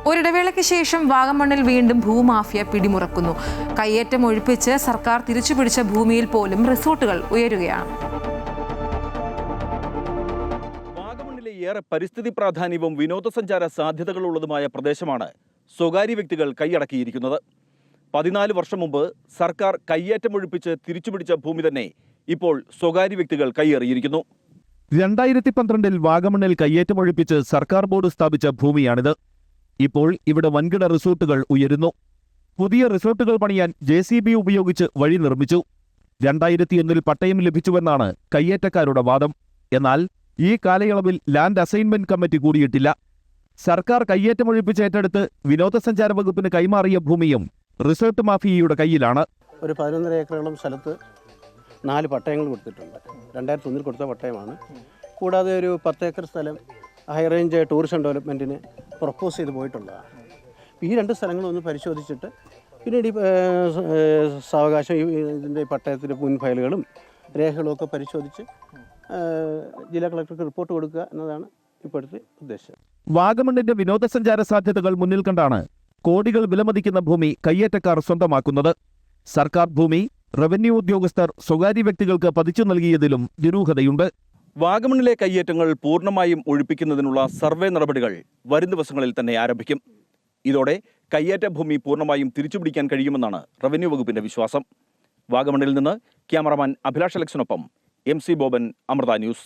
ഒരിടവേളയ്ക്ക് ശേഷം വാഗമണ്ണിൽ വീണ്ടും ഭൂമാഫിയ പിടിമുറക്കുന്നു. കയ്യേറ്റം ഒഴിപ്പിച്ച് സർക്കാർ തിരിച്ചുപിടിച്ച ഭൂമിയിൽ പോലും റിസോർട്ടുകൾ ഉയരുകയാണ്. വാഗമണ്ണിലെ ഏറെ പരിസ്ഥിതി പ്രാധാന്യവും വിനോദസഞ്ചാര സാധ്യതകളുള്ളതുമായ പ്രദേശമാണ് സ്വകാര്യ വ്യക്തികൾ കൈയടക്കിയിരിക്കുന്നത്. 14 വർഷം മുമ്പ് സർക്കാർ കയ്യേറ്റമൊഴിപ്പിച്ച് തിരിച്ചുപിടിച്ച ഭൂമി തന്നെ ഇപ്പോൾ സ്വകാര്യ വ്യക്തികൾ കൈയേറിയിരിക്കുന്നു. 2012-ൽ വാഗമണ്ണിൽ കയ്യേറ്റമൊഴിപ്പിച്ച് സർക്കാർ ബോർഡ് സ്ഥാപിച്ച ഭൂമിയാണിത്. ഇപ്പോൾ ഇവിടെ വൻകിട റിസോർട്ടുകൾ ഉയരുന്നു. പുതിയ റിസോർട്ടുകൾ പണിയാൻ JCB ഉപയോഗിച്ച് വഴി നിർമ്മിച്ചു. 2001-ൽ പട്ടയം ലഭിച്ചുവെന്നാണ് കയ്യേറ്റക്കാരുടെ വാദം. എന്നാൽ ഈ കാലയളവിൽ ലാൻഡ് അസൈൻമെന്റ് കമ്മിറ്റി കൂടിയിട്ടില്ല. സർക്കാർ കയ്യേറ്റമൊഴിപ്പിച്ച് ഏറ്റെടുത്ത് വിനോദസഞ്ചാര വകുപ്പിന് കൈമാറിയ ഭൂമിയും റിസോർട്ട് മാഫിയയുടെ കയ്യിലാണ്. ഒരു 11.5 ഏക്കറോളം സ്ഥലത്ത് 4 പട്ടയങ്ങൾ കൊടുത്തിട്ടുണ്ട്. 2001-ൽ കൊടുത്ത പട്ടയമാണ്. കൂടാതെ ഒരു 10 ഏക്കർ സ്ഥലം ഹൈ റേഞ്ച് ടൂറിസം ഡെവലപ്മെൻറ്റിന് പ്രൊപ്പോസ് ചെയ്ത് പോയിട്ടുള്ളതാണ്. ഈ 2 സ്ഥലങ്ങളും ഒന്ന് പരിശോധിച്ചിട്ട് പിന്നീട് സാവകാശം ഇതിൻ്റെ പട്ടയത്തിൻ്റെ മുൻ ഫയലുകളും രേഖകളും ഒക്കെ പരിശോധിച്ച് ജില്ലാ കളക്ടർക്ക് റിപ്പോർട്ട് കൊടുക്കുക എന്നതാണ് ഇപ്പോഴത്തെ ഉദ്ദേശം. വാഗമണ്ണിന്റെ വിനോദസഞ്ചാര സാധ്യതകൾ മുന്നിൽ കണ്ടാണ് കോടികൾ വിലമതിക്കുന്ന ഭൂമി കയ്യേറ്റക്കാർ സ്വന്തമാക്കുന്നത്. സർക്കാർ ഭൂമി റവന്യൂ ഉദ്യോഗസ്ഥർ സ്വകാര്യ വ്യക്തികൾക്ക് പതിച്ചു നൽകിയതിലും ദുരൂഹതയുണ്ട്. വാഗമണ്ണിലെ കയ്യേറ്റങ്ങൾ പൂർണ്ണമായും ഒഴിപ്പിക്കുന്നതിനുള്ള സർവേ നടപടികൾ വരും ദിവസങ്ങളിൽ തന്നെ ആരംഭിക്കും. ഇതോടെ കയ്യേറ്റ ഭൂമി പൂർണ്ണമായും തിരിച്ചുപിടിക്കാൻ കഴിയുമെന്നാണ് റവന്യൂ വകുപ്പിന്റെ വിശ്വാസം. വാഗമണ്ണിൽ നിന്ന് ക്യാമറമാൻ അഭിലാഷ് അലക്സിനൊപ്പം MC ബോബൻ, അമൃത ന്യൂസ്.